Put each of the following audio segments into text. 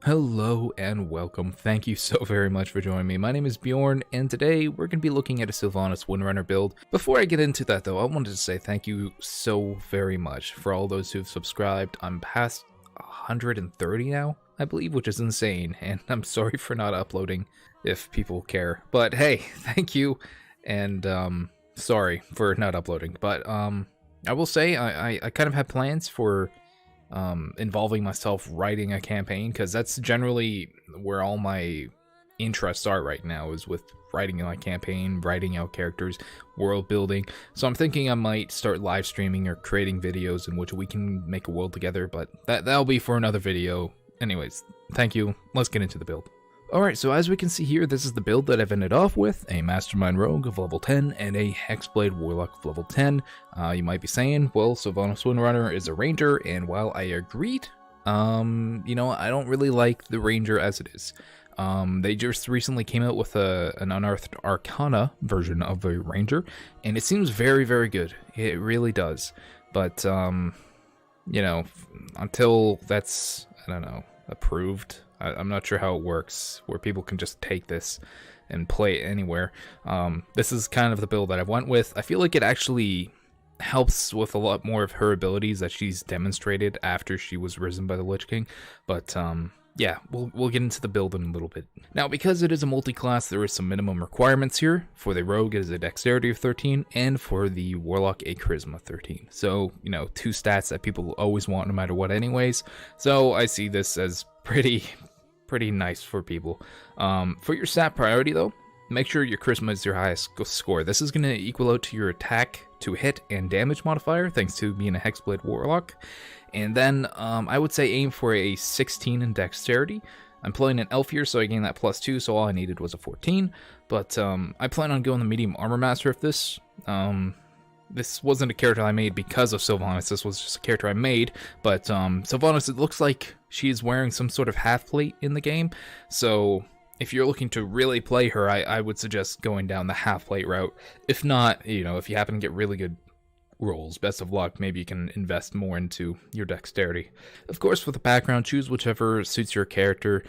Hello and welcome. Thank you so very much for joining me. My name is Bjorn, and today we're going to be looking at a Sylvanas Windrunner build. Before I get into that though, I wanted to say thank you so very much for all those who've subscribed. I'm past 130 now, I believe, which is insane, and I'm sorry for not uploading if people care. But hey, thank you, and sorry for not uploading. But I will say I kind of have plans for involving myself writing a campaign, because that's generally where all my interests are right now, is with writing my campaign, writing out characters, world building. So I'm thinking I might start live streaming or creating videos in which we can make a world together, but that'll be for another video. Anyways, thank you. Let's get into the build. Alright, so as we can see here, this is the build that I've ended off with: a Mastermind Rogue of level 10 and a Hex Blade Warlock of level 10. You might be saying, well, Sylvanas Windrunner is a Ranger, and while I agreed, I don't really like the Ranger as it is. They just recently came out with an Unearthed Arcana version of a Ranger, and it seems very, very good. It really does. But, until that's, I don't know, approved, I'm not sure how it works, where people can just take this and play it anywhere. This is kind of the build that I went with. I feel like it actually helps with a lot more of her abilities that she's demonstrated after she was risen by the Lich King. But yeah, we'll get into the build in a little bit. Now, because it is a multi-class, there is some minimum requirements here. For the Rogue, it is a Dexterity of 13, and for the Warlock, a Charisma 13. So, two stats that people always want no matter what anyways. So I see this as pretty nice for people. For your stat priority though, make sure your Charisma is your highest score. This is going to equal out to your attack to hit and damage modifier, thanks to being a Hex Blade Warlock. And then I would say aim for a 16 in Dexterity. I'm playing an elf here, so I gained that +2, so all I needed was a 14. But I plan on going the Medium Armor Master of this. This wasn't a character I made because of Sylvanas, this was just a character I made, but Sylvanas, it looks like she's wearing some sort of half plate in the game, so if you're looking to really play her, I would suggest going down the half plate route. If not, if you happen to get really good rolls, best of luck, maybe you can invest more into your dexterity. Of course, with the background, choose whichever suits your character.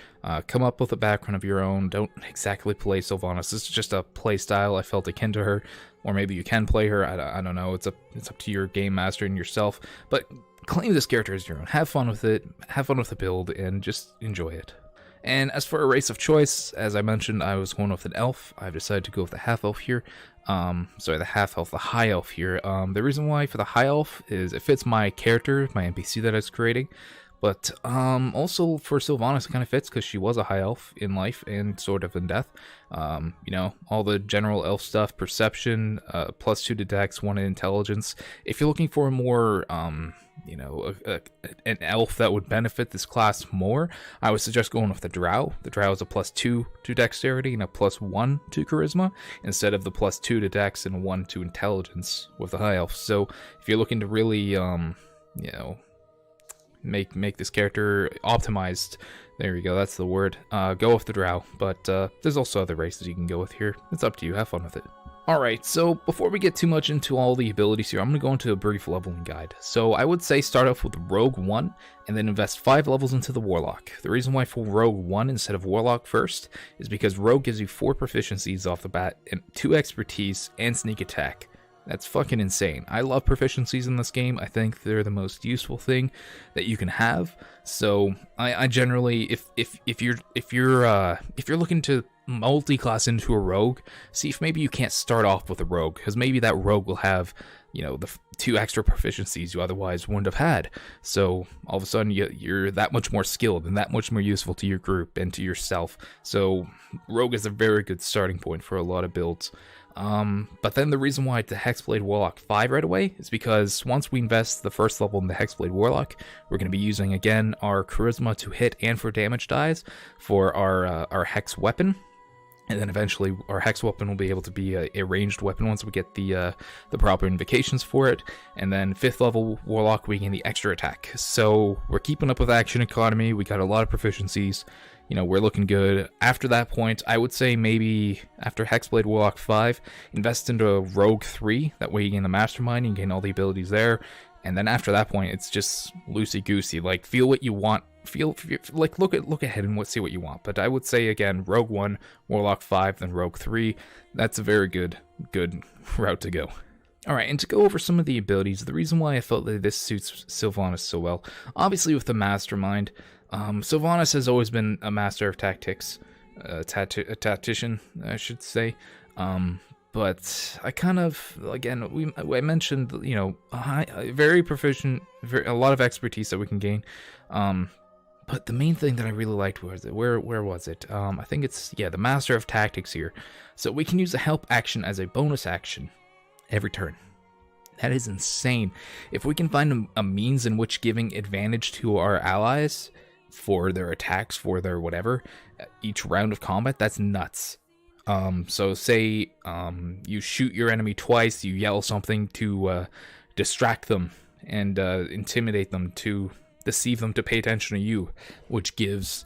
Come up with a background of your own. Don't exactly play Sylvanas. This is just a play style I felt akin to her, or maybe you can play her. I don't know. It's up to your game master and yourself. But claim this character as your own. Have fun with it. Have fun with the build, and just enjoy it. And as for a race of choice, as I mentioned, I was going with an elf. I've decided to go with the half elf here. The half elf, the high elf here. The reason why for the high elf is it fits my character, my NPC that I was creating. But also for Sylvanas, it kind of fits because she was a high elf in life and sort of in death. All the general elf stuff, perception, +2 to dex, 1 in intelligence. If you're looking for a more, an elf that would benefit this class more, I would suggest going with the drow. The drow is a +2 to dexterity and a +1 to charisma, instead of the +2 to dex and 1 to intelligence with the high elf. So if you're looking to really, make this character optimized, there you go, that's the word, go with the drow. But there's also other races you can go with here. It's up to you, have fun with it. Alright, so before we get too much into all the abilities here, I'm going to go into a brief leveling guide. So I would say start off with Rogue 1, and then invest 5 levels into the Warlock. The reason why for Rogue 1 instead of Warlock first is because Rogue gives you 4 proficiencies off the bat, and 2 expertise, and sneak attack. That's fucking insane. I love proficiencies in this game. I think they're the most useful thing that you can have. So I generally, if you're looking to multi-class into a rogue, see if maybe you can't start off with a rogue, because maybe that rogue will have, the 2 extra proficiencies you otherwise wouldn't have had. So all of a sudden you're that much more skilled and that much more useful to your group and to yourself. So rogue is a very good starting point for a lot of builds. But then the reason why the Hex Blade Warlock 5 right away is because once we invest the first level in the Hex Blade Warlock, we're going to be using again our Charisma to hit and for damage dies for our Hex weapon. And then eventually our Hex weapon will be able to be a ranged weapon once we get the proper invocations for it. And then 5th level Warlock, we gain the extra attack. So we're keeping up with action economy. We got a lot of proficiencies. We're looking good. After that point, I would say maybe after Hexblade Warlock 5, invest into Rogue 3. That way you gain the Mastermind, you gain all the abilities there. And then after that point, it's just loosey-goosey. Like, feel what you want look ahead and see what you want. But I would say again, Rogue 1, Warlock 5, then Rogue 3. That's a very good route to go. Alright, and to go over some of the abilities, the reason why I felt that this suits Sylvanas so well, obviously with the Mastermind, Sylvanas has always been a master of tactics, a tactician, I should say, but I kind of, again, I mentioned, you know, very proficient, a lot of expertise that we can gain, but the main thing that I really liked was, where was it? I think it's, yeah, the Master of Tactics here, so we can use the help action as a bonus action every turn. That is insane. If we can find a means in which giving advantage to our allies for their attacks, for their whatever, each round of combat, that's nuts. So say you shoot your enemy twice, you yell something to distract them and intimidate them, to deceive them to pay attention to you, which gives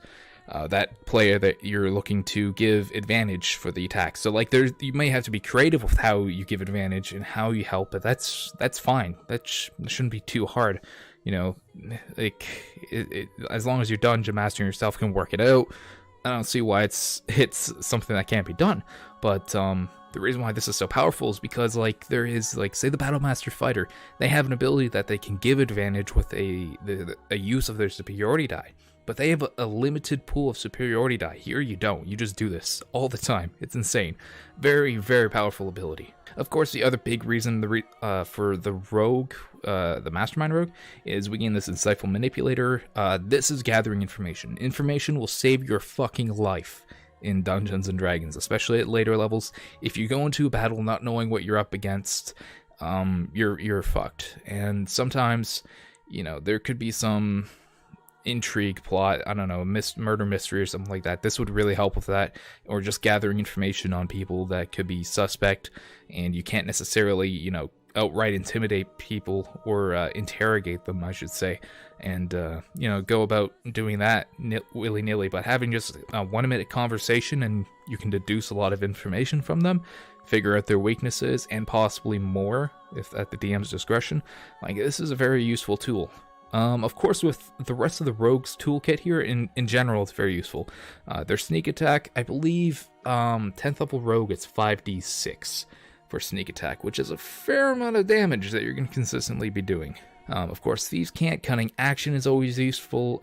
that player that you're looking to give advantage for the attack. So like you may have to be creative with how you give advantage and how you help, but that's fine. That shouldn't be too hard. You know, like as long as your dungeon master yourself can work it out, I don't see why it's something that can't be done. But the reason why this is so powerful is because, like, there is, like, say the Battlemaster Fighter, they have an ability that they can give advantage with a use of their superiority die. But they have a limited pool of superiority die. Here you don't. You just do this all the time. It's insane. Very, very powerful ability. Of course, the other big reason for the rogue, the Mastermind rogue, is we gain this Insightful Manipulator. This is gathering information. Information will save your fucking life in Dungeons and Dragons, especially at later levels. If you go into a battle not knowing what you're up against, you're fucked. And sometimes, you know, there could be some intrigue plot, I don't know, murder mystery or something like that. This would really help with that, or just gathering information on people that could be suspect, and you can't necessarily, you know, outright intimidate people or interrogate them, I should say, and you know, go about doing that willy-nilly. But having just a 1 minute conversation, and you can deduce a lot of information from them, figure out their weaknesses, and possibly more if at the DM's discretion. Like, this is a very useful tool. Of course, with the rest of the rogues toolkit here, in general, it's very useful. Their sneak attack, I believe, 10th level rogue, it's 5d6 for sneak attack, which is a fair amount of damage that you're going to consistently be doing. Of course, Thieves' Cant, Cunning Action is always useful.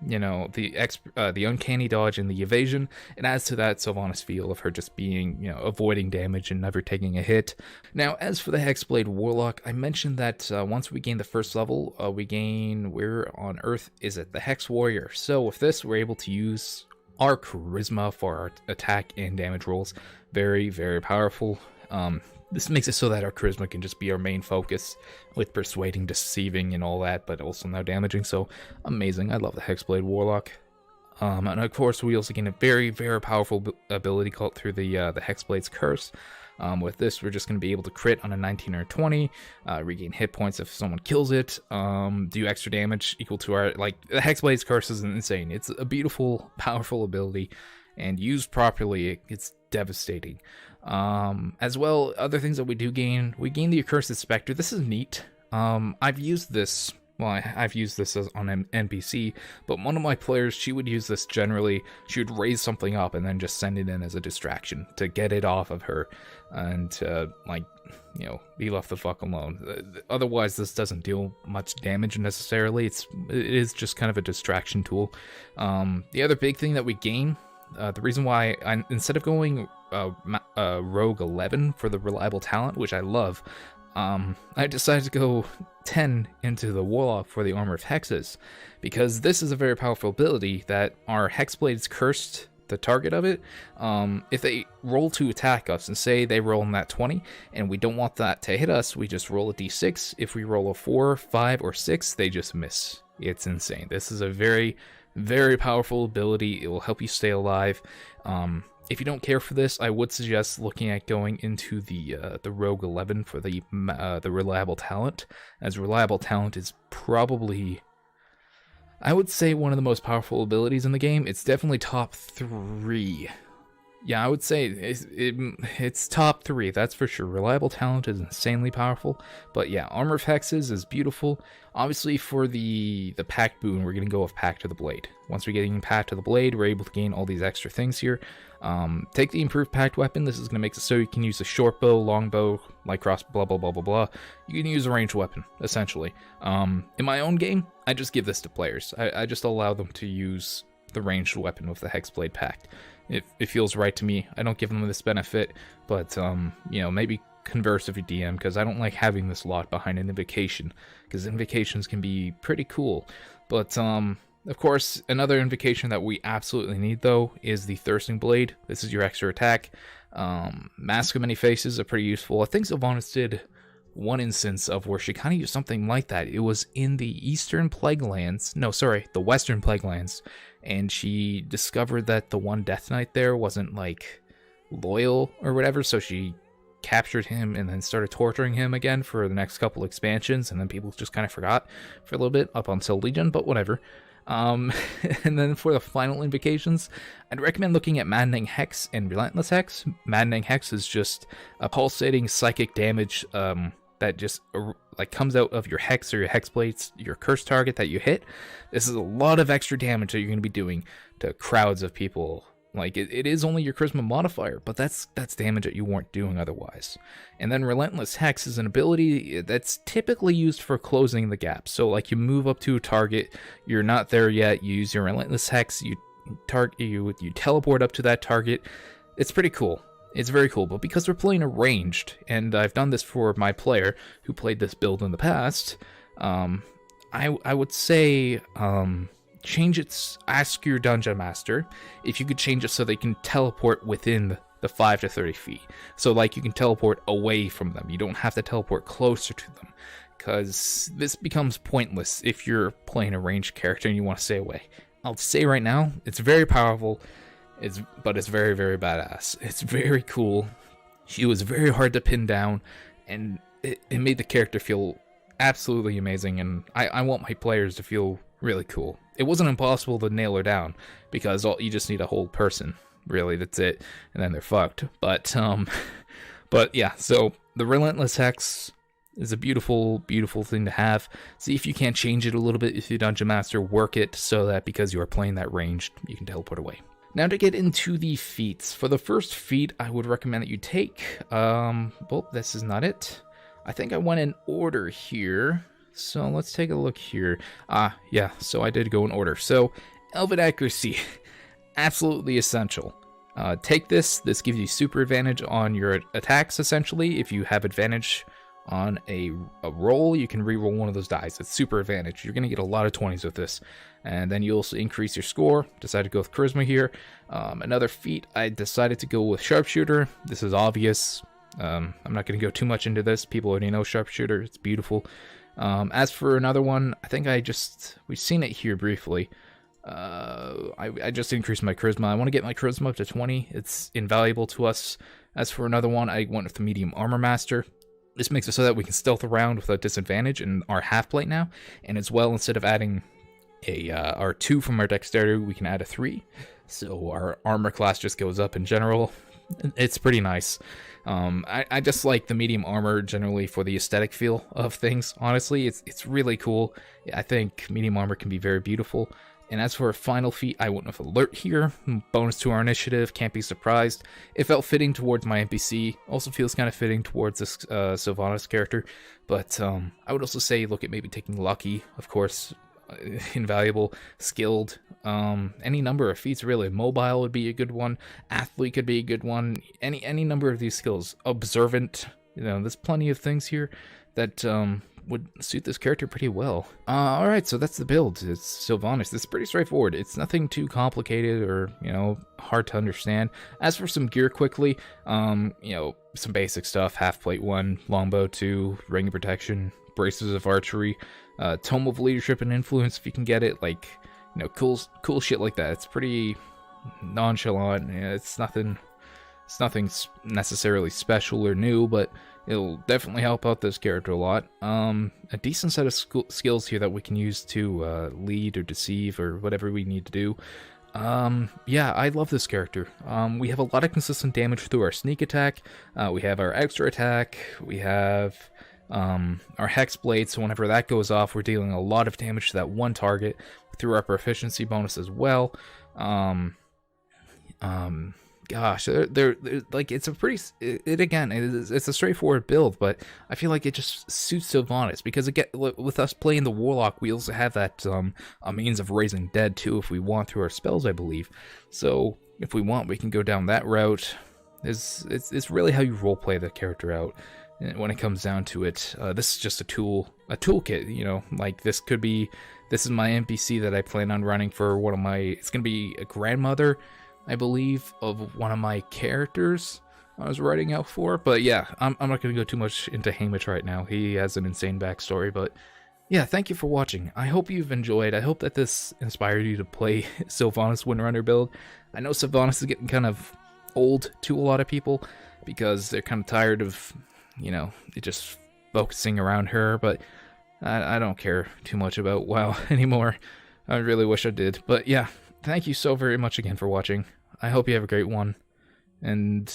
You know, the uncanny dodge and the evasion, it adds to that Sylvanas feel of her just being, you know, avoiding damage and never taking a hit. Now, as for the Hex Blade Warlock, I mentioned that once we gain the first level, where on Earth is it? The Hex Warrior. So with this, we're able to use our charisma for our attack and damage rolls. Very, very powerful. This makes it so that our charisma can just be our main focus, with persuading, deceiving, and all that, but also now damaging. So amazing. I love the Hexblade Warlock. And of course, we also gain a very, very powerful ability called through the Hexblade's Curse. With this, we're just going to be able to crit on a 19 or 20, regain hit points if someone kills it, do extra damage equal to our, like, the Hexblade's Curse is insane. It's a beautiful, powerful ability, and used properly, it's devastating. As well, other things that we do gain, we gain the Accursed Inspector. This is neat. I've used this, well, I've used this on an NPC, but one of my players, she would use this generally. She would raise something up and then just send it in as a distraction to get it off of her, and like, you know, be left the fuck alone. Otherwise, this doesn't deal much damage necessarily. It is just kind of a distraction tool. The other big thing that we gain, the reason why instead of going Rogue 11 for the Reliable Talent, which I love, I decided to go 10 into the Warlock for the Armor of Hexes, because this is a very powerful ability that our Hexblade's cursed the target of it. If they roll to attack us, and say they roll in that 20, and we don't want that to hit us, we just roll a d6. If we roll a 4, 5, or 6, they just miss. It's insane. This is a very, very powerful ability. It will help you stay alive. If you don't care for this, I would suggest looking at going into the Rogue 11 for the Reliable Talent, as Reliable Talent is probably, I would say, one of the most powerful abilities in the game. It's definitely top 3 Yeah, I would say it's top 3, that's for sure. Reliable Talent is insanely powerful, but yeah, Armor of Hexes is beautiful. Obviously, for the Pact boon, we're going to go with Pact to the Blade. Once we get in Pact to the Blade, we're able to gain all these extra things here. Take the improved Pact weapon. This is going to make it so you can use a short bow, long bow, light cross, blah, blah, blah, blah, blah. You can use a ranged weapon, essentially. In my own game, I just give this to players. I just allow them to use the ranged weapon with the Hex Blade Pact. It feels right to me. I don't give them this benefit, but you know, maybe converse with your DM, because I don't like having this lot behind an invocation, because invocations can be pretty cool. But of course, another invocation that we absolutely need though is the Thirsting Blade. This is your extra attack. Mask of Many Faces are pretty useful. I think Sylvanas did one instance of where she kind of used something like that. It was in the Eastern Plaguelands. No, sorry, the Western Plaguelands. And she discovered that the one Death Knight there wasn't, like, loyal or whatever, so she captured him and then started torturing him again for the next couple expansions, and then people just kind of forgot for a little bit up until Legion, but whatever. And then for the final invocations, I'd recommend looking at Maddening Hex and Relentless Hex. Maddening Hex is just a pulsating psychic damage that just like comes out of your Hex or your Hex Blades, your cursed target that you hit. This is a lot of extra damage that you're going to be doing to crowds of people. Like, it is only your charisma modifier, but that's damage that you weren't doing otherwise. And then Relentless Hex is an ability that's typically used for closing the gap. So like, you move up to a target, you're not there yet, you use your Relentless Hex, you teleport up to that target. It's pretty cool. It's very cool, but because we're playing a ranged, and I've done this for my player who played this build in the past, I would say change its, ask your dungeon master if you could change it so they can teleport within the 5 to 30 feet. So like, you can teleport away from them. You don't have to teleport closer to them, because this becomes pointless if you're playing a ranged character and you want to stay away. I'll say right now, it's very powerful. But it's very, very badass. It's very cool. She was very hard to pin down, and it made the character feel absolutely amazing, and I want my players to feel really cool. It wasn't impossible to nail her down, because you just need a whole person. Really, that's it. And then they're fucked. But yeah, so the Relentless Hex is a beautiful, beautiful thing to have. See if you can't change it a little bit with your Dungeon Master. Work it so that because you are playing that ranged, you can teleport away. Now to get into the feats. For the first feat, I would recommend that you take, well, this is not it. I think I went in order here. So let's take a look here. Yeah, so I did go in order. So, Elven Accuracy, absolutely essential. Take this. This gives you super advantage on your attacks, essentially. If you have advantage on a roll, you can re-roll one of those dice. It's super advantage. You're going to get a lot of 20s with this. And then you also increase your score. Decided to go with Charisma here. Another feat, I decided to go with Sharpshooter. This is obvious. I'm not going to go too much into this. People already know Sharpshooter. It's beautiful. As for another one, I think we've seen it here briefly. I just increased my Charisma. I want to get my Charisma up to 20. It's invaluable to us. As for another one, I went with the Medium Armor Master. This makes it so that we can stealth around without disadvantage in our half plate now. And as well, instead of adding our 2 from our dexterity, we can add a 3. So our armor class just goes up in general. It's pretty nice. I just like the medium armor generally for the aesthetic feel of things. Honestly, it's really cool. I think medium armor can be very beautiful. And as for a final feat, I went with Alert here. Bonus to our initiative, can't be surprised. It felt fitting towards my NPC. Also feels kind of fitting towards this Sylvanas character. But I would also say look at maybe taking Lucky, of course. Invaluable, skilled, any number of feats really. Mobile would be a good one. Athlete could be a good one. Any number of these skills. Observant, there's plenty of things here that would suit this character pretty well. Alright, so that's the build. It's Sylvanas. It's pretty straightforward. It's nothing too complicated or, hard to understand. As for some gear quickly, some basic stuff. Half plate 1, longbow 2, ring of protection, braces of archery, tome of leadership and influence if you can get it. Like, cool shit like that. It's pretty nonchalant. It's nothing necessarily special or new, but it'll definitely help out this character a lot. A decent set of skills here that we can use to lead or deceive or whatever we need to do. Yeah, I love this character. We have a lot of consistent damage through our sneak attack. We have our extra attack. We have our Hex Blade, so whenever that goes off, we're dealing a lot of damage to that one target through our proficiency bonus as well. Gosh, they're like, it's a pretty, it's a straightforward build, but I feel like it just suits Sylvanas, because again, with us playing the Warlock, we also have that a means of raising dead too if we want through our spells, I believe. So if we want, we can go down that route. It's really how you roleplay the character out when it comes down to it. This is just a toolkit, you know, like this is my NPC that I plan on running for one of my, it's gonna be a grandmother, I believe, of one of my characters I was writing out for. But yeah, I'm not going to go too much into Hamish right now. He has an insane backstory. But yeah, thank you for watching. I hope you've enjoyed. I hope that this inspired you to play Sylvanas Windrunner build. I know Sylvanas is getting kind of old to a lot of people because they're kind of tired of, you know, just focusing around her. But I don't care too much about WoW anymore. I really wish I did. But yeah, thank you so very much again for watching. I hope you have a great one, and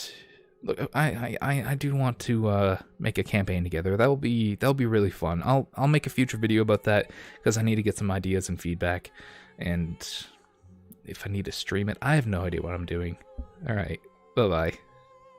look, I do want to make a campaign together. That'll be really fun. I'll make a future video about that because I need to get some ideas and feedback, and if I need to stream it, I have no idea what I'm doing. All right, bye bye.